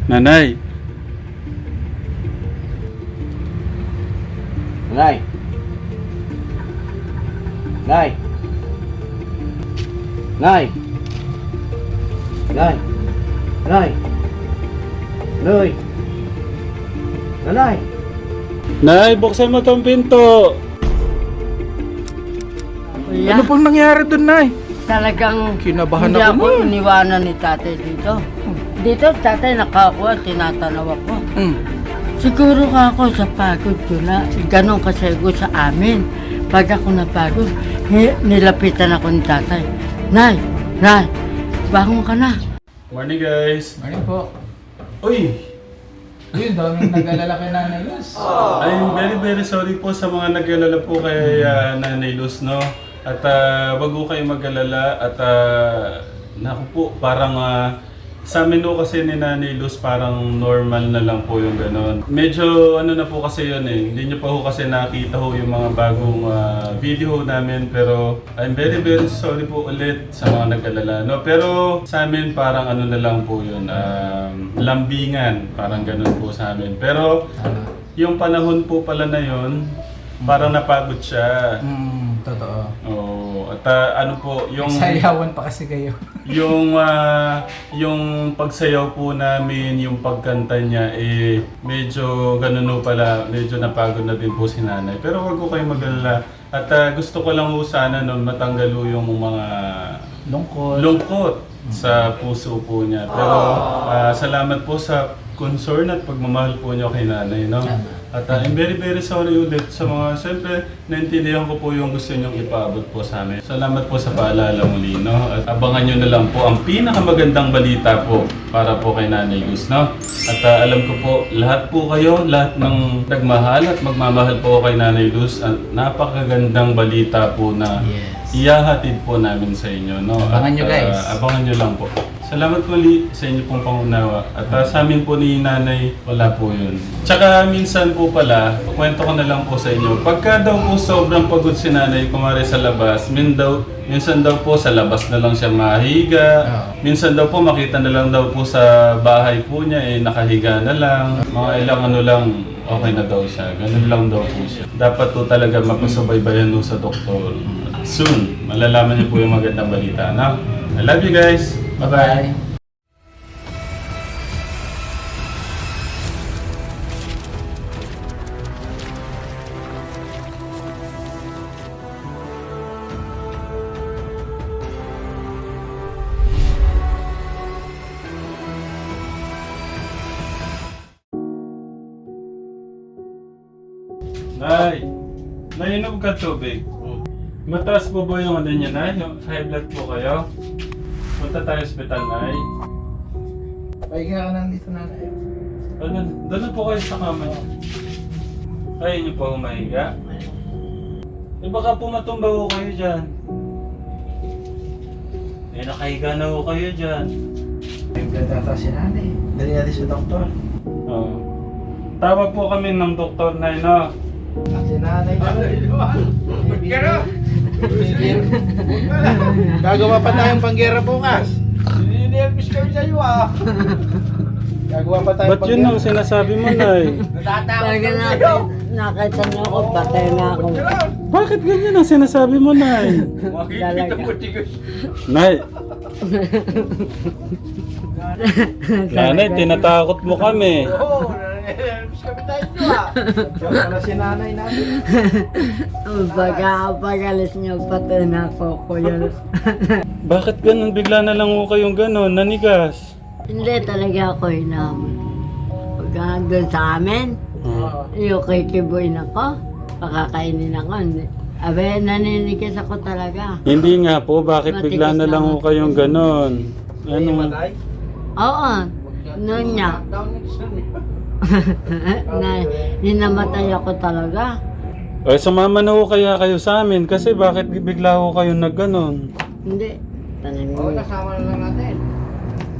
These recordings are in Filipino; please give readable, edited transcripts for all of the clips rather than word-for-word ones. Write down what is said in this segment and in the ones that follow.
Nanay. Nay. Nay. Nay. Nay. Nay. Nay. Nanay. Nay, buksan mo tong pinto. Kuya, Ano pong nangyari doon, Nay? talagang Kinabahan hindi ako ako nun. iniwanan ni tatay dito. Dito, tatay nakakuha, tinatanaw ako. Hmm. Siguro ka ako sa pagod ko na, ganon kasi ako sa amin. Pag ako napagod, nilapitan ako ni tatay. Nay, Nay, bangon ka na. Morning guys. Ayun po. Uy! Yun, daming nag-alala kay Nanay Luz. I'm very sorry po sa mga nag-alala po kay Nanay Luz, no? At wag po kayong mag-alala at naku po, parang sa amin po kasi ni Nanay Luz parang normal na lang po yung ganon. Medyo ano na po kasi yun eh, hindi nyo pa po kasi nakita ho yung mga bagong video namin pero I'm very sorry po ulit sa mga nag-alala, no? Pero sa amin parang ano na lang po yun, lambingan, parang ganon po sa amin. Pero yung panahon po pala na yun, parang napagod siya. Totoo. Oo, at ano po, yung Sayawan pa kasi kayo. yung pagsayaw po namin, yung pagkanta niya eh medyo ganun po pala, medyo napagod na din po si Nanay. Pero wag ko kayong mag-alala. At gusto ko lang po sana nun matanggal po yung mga lungkot sa puso po niya. Pero salamat po sa concern at pagmamahal po niyo kay Nanay, no? At I'm very sorry ulit sa mga, siyempre, naintindihan ko po yung gusto niyong ipaabot po sa amin. Salamat po sa paalala muli, no? At abangan niyo na lang po ang pinakamagandang balita po para po kay Nanay Luz, no? At alam ko po, lahat po kayo, lahat ng nagmahal at magmamahal po kay Nanay Luz, at napakagandang balita po na ihahatid po namin sa inyo, no? Abangan niyo, guys. Abangan niyo lang po. Salamat muli sa inyo pong pangunawa. At sa amin po ni Nanay, wala po yun. Tsaka minsan po pala, kwento ko na lang po sa inyo. Pagka daw po sobrang pagod si Nanay, kumari sa labas, minsan daw po sa labas na lang siya mahiga. Minsan daw po makita na lang daw po sa bahay po niya, nakahiga na lang. Mga ilang ano lang, okay na daw siya. Ganun lang daw po siya. Dapat po talaga mapasubaybayan po sa doktor. Soon, malalaman niyo po yung magandang balita, no? I love you guys! Bye-bye! Nay! Nainom ka tubig. Mataas po ba yung ano niya, Nay? Yung high blood po kayo? Punta tayo sa ospital, Nay. Pahinga ka nandito, Nanay. Doon na po kayo sa kama niyo. Ayaw niyo po humahiga? Eh baka po matumba ko kayo dyan. Eh nakahiga na ko kayo dyan. May blood ata si Nanay. Dali natin sa doktor. Oo. Tawag po kami ng doktor, Nay, no? Si Nanay Gagawa pa tayong panggera bukas. Nininervis kami sa iyo Gagawa pa tayong Ba't yun ang sinasabi mo, Nay? Pag nakita niyo ako, patay na ako. Bakit ganyan ang sinasabi mo, Nay? Talaga. Nay! Nanay, tinatakot mo kami. Oo, nininervis kami tayo Para si Nanay natin. Pag-alis niyo, patay na ako, kuya. Bakit ganun? Bigla na lang ko kayong ganun, nanigas. Hindi talaga ako hinaman. Pag doon sa amin, yung kikibuin ako, pakakainin ako. Abe, naninigas ako talaga. Hindi nga po, bakit bigla na lang ko kayong ganun? Ano? Oo, noon niya. na hinamatay ako talaga. Ay, sumama na ho kaya kayo sa amin kasi bakit bigla ho kayo nagganon? Hindi. Oo, kasama na lang natin.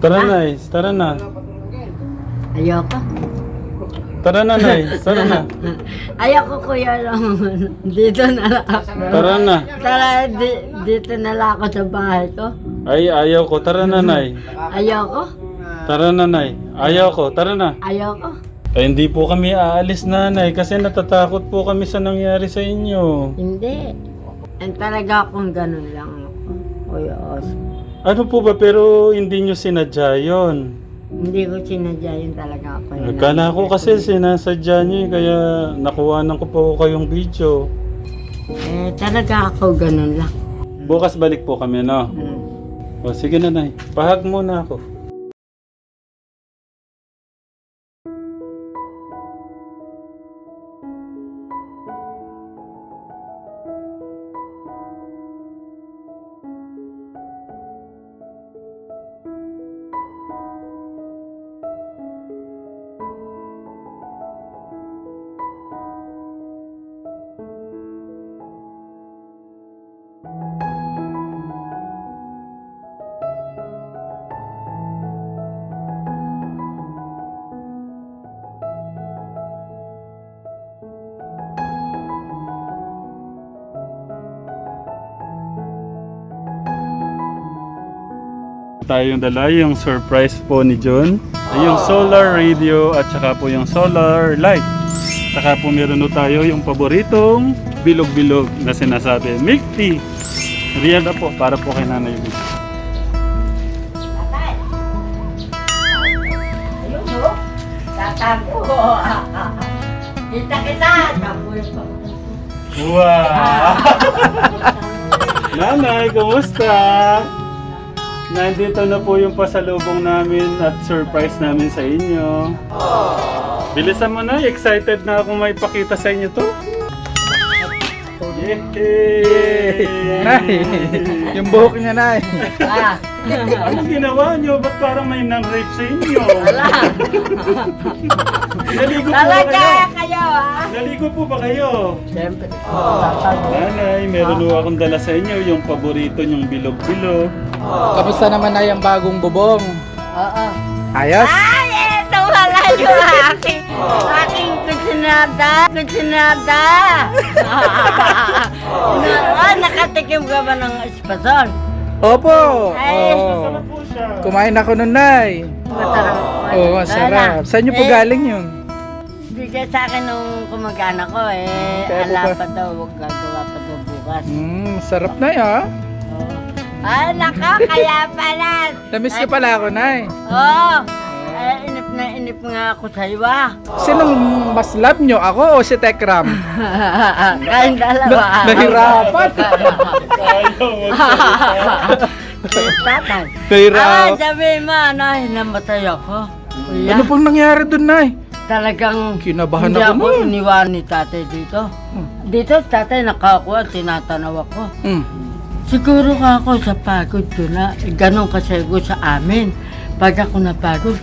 Tara, Nay. Tara na. Ayoko. Tara na, Nay. Tara na. Ayoko, kuya lang. Dito na lang ako. Tara na. Tara, dito na lang ako sa bahay ko. Ay, ayaw ko. Tara na, Nay. Ayoko. Tara na, Nay. Ayaw ko. Tara na. Ayoko. Ay, hindi po kami aalis, Nanay, kasi natatakot po kami sa nangyari sa inyo. Hindi. And talaga akong ganun lang ako. Kuya Os. Ano po ba, pero hindi nyo sinadya yun? Hindi ko sinadya yun talaga ako. Akala ko kasi sinasadya nyo eh, kaya nakuhanan ko po kayong video. Talaga ako ganun lang. Bukas balik po kami, no? O sige, Nanay. Pahag muna ako. Tayong dala yung surprise po ni John. Yung solar radio at saka po yung solar light. Saka po meron po tayo yung paboritong bilog-bilog na sinasabi, milk tea. Riyan na po para po kay Nanay Liz. Tatay! Ayun mo! Tatago! Kita! Kapulit ko. Wow! Nanay, kumusta? Nandito na po yung pasalubong namin at surprise namin sa inyo. Bilisan mo na, excited na akong may pakita sa inyo to. Yay! Nay, yung buhok niya, Nay. Anong ginawa nyo? Ba't parang may nang-rape sa inyo? Naligo po ba Talaga kayo? kayo, Naligo po ba kayo? Siyempre. Nanay, meron po akong dala sa inyo yung paborito nyong bilog-bilog. Kamusta naman na yung bagong bubong? Oo. Ayos? Ay, ito wala yung aking kutsinada. Nakatikim ka ba ng espasol? Opo! Ay. Masarap po siya. Kumain ako nun, Nay. Masarap. Oo, masarap. Saan niyo po galing yun? Bigay sa akin nung kumagana ko Kaya po ala ba- pa daw, huwag gagawa pa daw bukas. Sarap na ah. Ay, nako, kaya pala. Namiss ko pala ako, Nay. Oo. Inip na inip nga ako sa iwa. Sinong mas love nyo? Ako o si Tekram? Kayong dalawa. Nahirapan. Ayaw, Tatay. Nahirapan. Sabi mo, namatay ako. Kuya, Ano pong nangyari dun, Nay? talagang Kinabahan hindi ako ako nun. iniwan ni tatay dito. Dito, tatay nakakuha, tinatanaw ako. Siguro ka ako sa pagod ko na, ganon kasi ako sa amin. Pag ako napagod,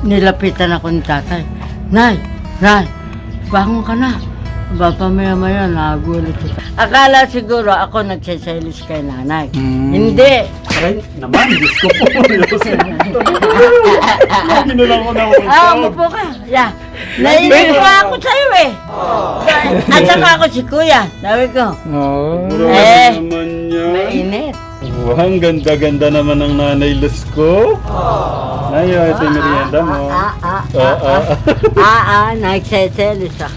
nilapitan ako ni tatay. Nay, bangon ka na. Baba maya-maya, nagulit siya. Akala siguro ako nagsiselis kay nanay. Hindi. Ay, naman, Diyos ko po. Lagi na lang ako Umupo ka. Yeah. Nainig ko ako sa'yo eh. At saka ako si kuya. Sabi ko, Grabe naman niya. mainit. Wow, ang ganda-ganda naman ng Nanay Luz ko. Nayo, ito yung merienda mo. Nagsiselis ah.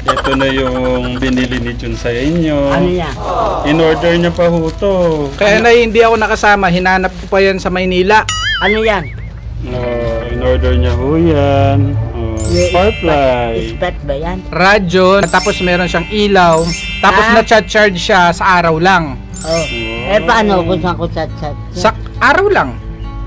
Ito na yung binili ni Jun sa inyo. Ano yan? In-order niya pa ho to. Kaya, Nay, hindi ako nakasama. Hinanap ko pa yan sa Maynila. Ano yan? In-order niya ho yan. Sparklight. Ispat ba yan? Radyo, tapos meron siyang ilaw, tapos na-charge siya sa araw lang. Oh. Paano kung saan ko chat-chat? Sa araw lang.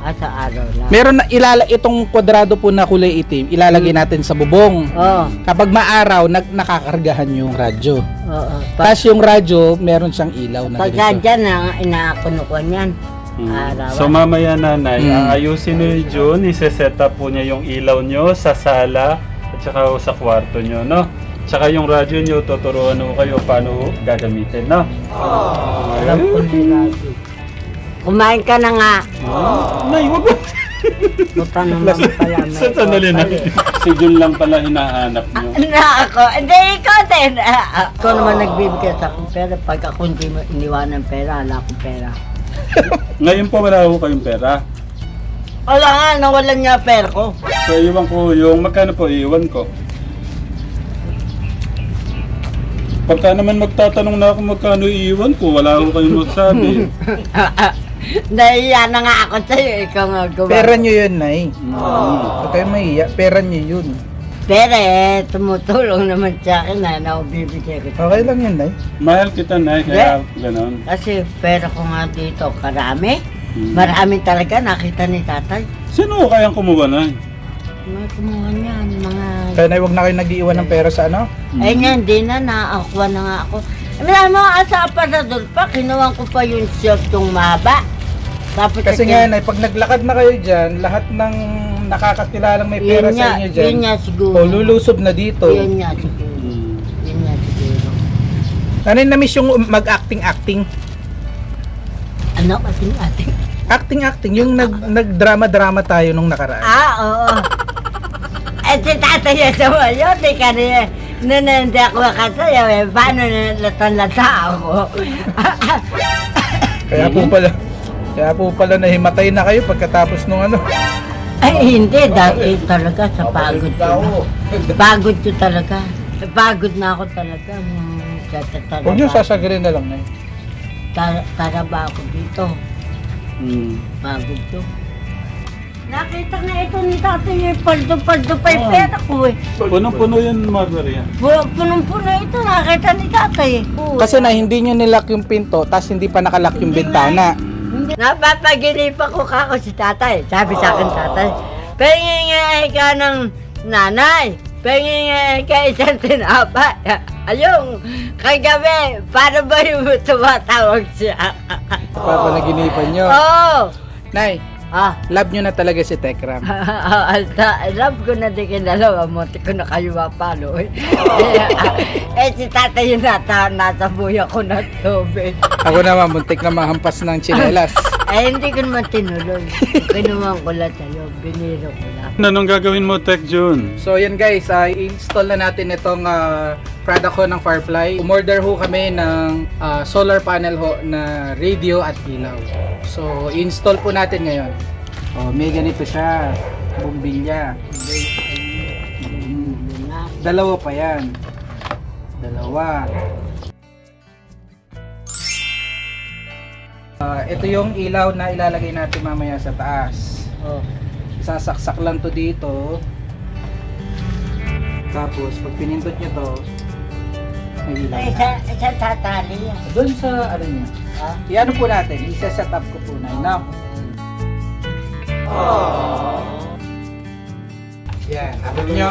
Sa araw lang. Meron na itong kwadrado po na kulay itim, ilalagay natin sa bubong. Oo. Kapag maaraw, nakakargahan yung radyo. Oo. Tapos yung radyo, meron siyang ilaw na Pagka ganito. dyan, inaakunukuan yan. Arawan. So mamaya Nanay, aayusin ni Jun, ise-set up po niya yung ilaw nyo sa sala at saka sa kwarto nyo, no? Tsaka yung radyo nyo, tuturuan ho kayo paano gagamitin, no? Alam ko nila. Kumain ka na nga. Nay, wag mo! Buta naman pala. Sa sandali na. Si Jun lang pala hinahanap nyo. Na ako. Hindi, ikaw din. Ikaw naman nagbibigay sa akong pera. Pag ako hindi mo iniwan ng pera, wala akong pera. Ngayon po wala ho kayong pera. Wala nga, nawalan niya pera ko. So, iwan ko yung magkano po iwan ko. Pagka naman magtatanong na ako magkano iwan ko, wala ko kayong magsabi. Nahiya na nga ako sa'yo, ikaw nga gumawa. Pera nyo yun, Nay. Huwag kayo mahiya. Pera nyo yun. Pero tumutulong naman sa akin na naubibigay ko. Okay lang yun, Nay. Mahal kita na, kaya ganon. Kasi pera ko nga dito, karami. Hmm. Marami talaga, nakita ni tatay. Sino kayang kumuha na? Mga kumuha niyan, mga... Kaya, Nay, huwag na kayo nag-iwan ng pera sa ano? Ay nga, hindi na, naakuha na nga ako. Alam mo, sa aparador pa, kinuha ko pa yung short yung mahaba. Tapos Kasi nga, Nay, pag naglakad na kayo dyan, lahat ng nakakakilalang may pera sa inyo dyan, yun nga siguro. o lulusob na dito. Yun nga siguro. Hmm. Yun nga siguro. Ano yung na-miss yung mag-acting-acting? Ano ating-ating? Acting-acting, yung nag-drama-drama tayo nung nakaraan. Oo. Eh, si tatay yung sumayo, di ka rin. Hindi ako makasayaw eh. Paano nalatan-lata ako? Kaya po pala nahimatay na kayo pagkatapos nung ano. Ay, hindi. Dahil talaga sa pagod ko. Pagod ko talaga. Pagod na ako talaga. Huwag nyo sasagalin na lang, Nay. Taraba ako dito. Hmm. Pagod ko. Nakita na ito ni tatay eh. Paldo-paldo pa yung pera ko eh. Punong-puno yan, Margaria. Punong-puno ito. Nakita ni tatay eh. Kasi na hindi nyo nilock yung pinto, tapos hindi pa nakalock yung bintana. Napapaginipan ko kako si tatay. Sabi sa akin tatay, pengingay ka ng nanay. Pengingay ka isang tinapay. Ayun, kagabi, paano ba yung tumatawag siya? Papanaginipan nyo. Oo! Nay, love nyo na talaga si Tekram. Love ko na din kinalawa, monti ko na kayo mapalo eh. Si tatay yung nasa buya ko na tubig. Ako naman, muntik na mahampas ng tsinelas. Hindi ko naman tinuloy. Kinuha ko lang sa'yo, biniro ko lang. Anong gagawin mo, Tech June? So yan guys, i-install na natin itong product ho ng Firefly. Umorder ho kami ng solar panel ho na radio at ilaw. So i-install po natin ngayon. May ganito siya, bumbilya. Dalawa pa yan. Dalawa. Ito yung ilaw na ilalagay natin mamaya sa taas. Sasaksak lang to dito. Tapos pag pinindot nyo to, may ilaw na. Isa tatali yan. Doon sa ano niya. I-ano po natin, isa-set up ko po na. Now. Yan, ano nyo?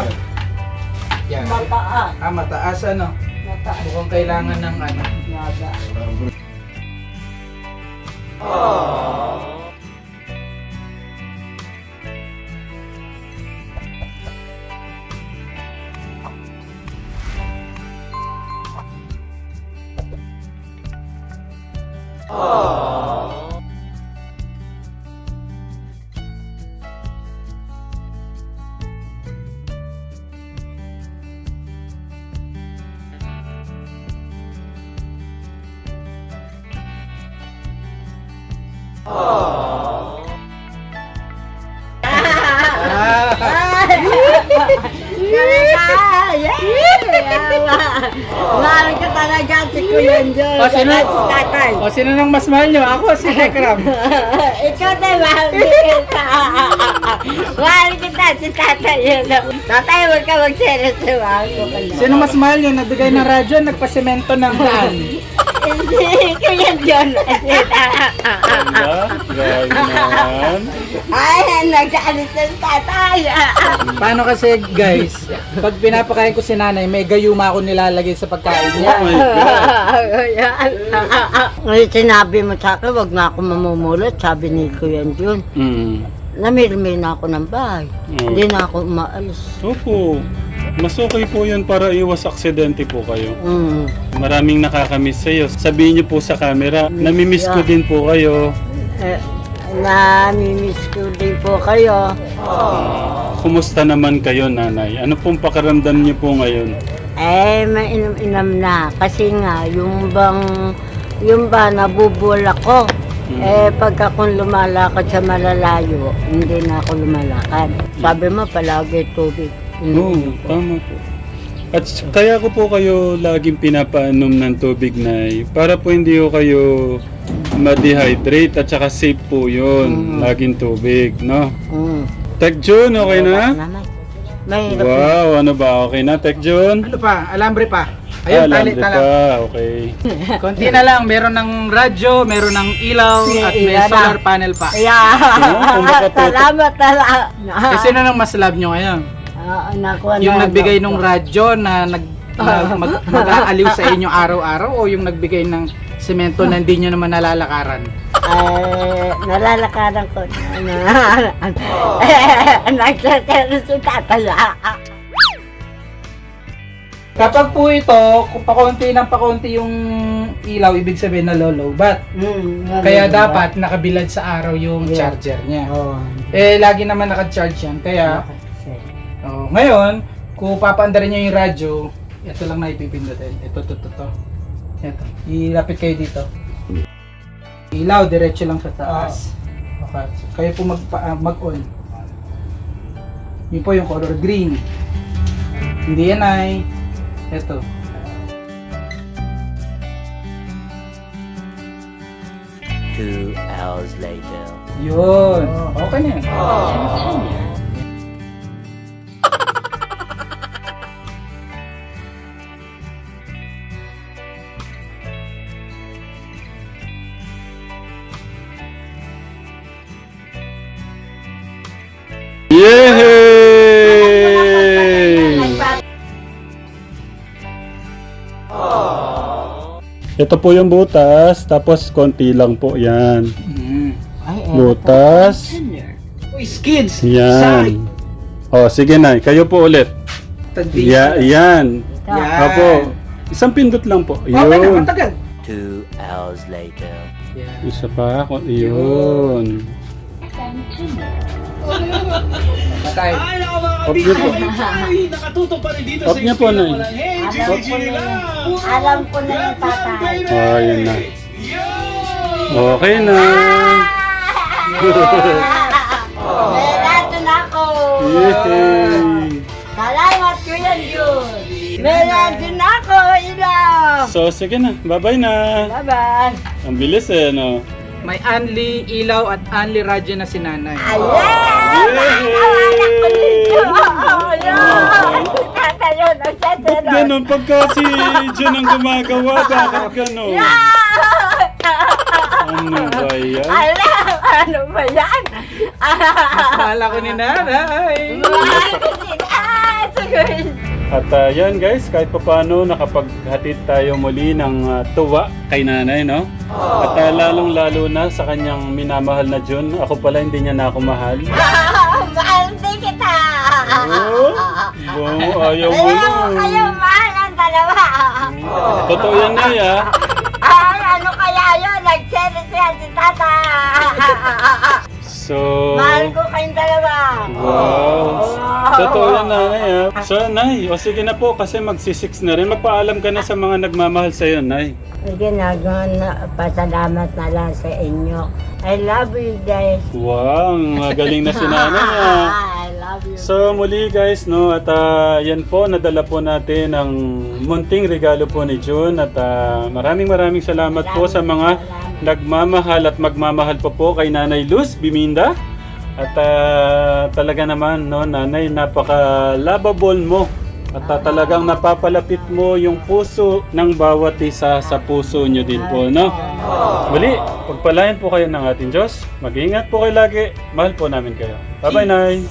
Yan. Mataas. Mataas ano? Mataas. Mukhang kailangan ng ano. Yaga. Mahal ka talaga si Kuya John. Si tatay. Sino nang mas mahal nyo? Ako, si Tekram. Ikaw na mahal kita. Mahal kita si tatay. Tatay, huwag ka magseryoso. Sino mas mahal nyo? Nagbigay ng radyo, nagpasemento ng daan. Hindi, Kuya John. Grabe naman. Ay, nag-aalis na si tatay. Paano kasi guys, pag pinapakain ko si nanay, may gayuma ako nilalagay sa pagkain niya. Oh my God. Ngayon sinabi mo sa akin, wag na ako mamumulot, sabi ni Kuya John. Namirmir na ako ng bahay. Hindi na ako umaalis. Opo. Mas okay po yun para iwas aksidente po kayo. Mm. Maraming nakakamiss sa'yo. Sabihin niyo po sa camera, namimiss ko din po kayo. Namimiss ko din po kayo. Kumusta naman kayo, nanay? Ano pong pakiramdam niyo po ngayon? Mainam-inam na. Kasi nga, yung ba nabubul ako. Pag akong lumalakad sa malalayo, hindi na ako lumalakad. Sabi mo, palagi tubig. Oo, tama po. At kaya ko po kayo laging pinapaanom ng tubig, Nay. Para po hindi ko kayo ma-dehydrate at saka safe po yun. Laging tubig, no? Tek Jun, okay na? Mahirap. Wow, ano ba? Okay na, Tek Jun? Ano pa? Alambre pa. Ayun, tali Alambre na lang. pa, okay. Konti na lang. Meron ng radyo, meron ng ilaw, at may Iyan na. solar panel pa. kung makatutok. Salamat. Kasi na nang mas love nyo ngayon. Yung nagbigay ng radyo na mag-aaliw sa inyo araw-araw o yung nagbigay ng semento na hindi nyo naman nalalakaran? Nalalakaran ko. Nagsasero si tataya. Kapag po ito, kung pakonti ng pakonti yung ilaw, ibig sabihin na low-low-bat. Kaya dapat nakabilad sa araw yung charger niya. Lagi naman naka-charge yan. Kaya, ngayon, kung papaandarin nyo yung radyo, ito lang na ipipindutin. Ito. Ilapit kayo dito. Ilaw, diretso lang sa taas. Okay. So, kayo po mag-on. Yun po yung color green. Hindi yan ay ito. Two hours later. Yun. Okay na yan. Yay! Ito po yung butas, tapos konti lang po yan. Butas. Uy, skids! Yan. O, sige na, kayo po ulit. Yan. Opo. Isang pindot lang po. Okay na, Yun. matagal. 2 hours later. Isa pa. Yun. Patay. Off niyo po. Off niyo po, Nay. Alam ko na yung tatay. Oh, yun na. Okay na. Meron ako. Yay! Salamat ko yan yun. Meron ako, ilaw. So, sige na. Bye-bye na. Bye-bye. Ang bilis no? May only ilaw at only radyo na si nanay. Anak ko dito. Ayan. Tata yun, ang sasero. Ganon, pagka si John ang gumagawa, bakit ganon? Ano ba yan? Alam, ano ba yan? Kala ko ni nanay. At yan guys, kahit pa paano nakapaghatid tayo muli ng tuwa kay nanay, no? At lalong lalo na sa kanyang minamahal na John. Ako pala hindi niya na ako mahal. Mahal din kita. Oh, ayaw mo lang. Kayo mahal ang dalawa. Totoo yan na ya. Ano kaya yun? Nag-series yan si tata. So... Mahal ko kayong dalawa. Wow. Totoo yan, nanay, ha? So, nay, o sige na po, kasi magsi-6 na rin. Magpaalam ka na sa mga nagmamahal sa'yo, nay. Sige, pasalamat na lang sa inyo. I love you guys. Wow, magaling na si nanay, ha? I love you. So, muli guys, no, at yan po, nadala po natin ang munting regalo po ni June. At maraming salamat po sa mga nagmamahal at magmamahal po kay Nanay Luz Biminda. At talaga naman, no, Nanay, napaka-lovable mo. At talagang napapalapit mo yung puso ng bawat isa sa puso nyo din po, no? Muli, pagpalain po kayo ng ating Diyos. Mag-iingat po kayo lagi. Mahal po namin kayo. Bye-bye, Nay.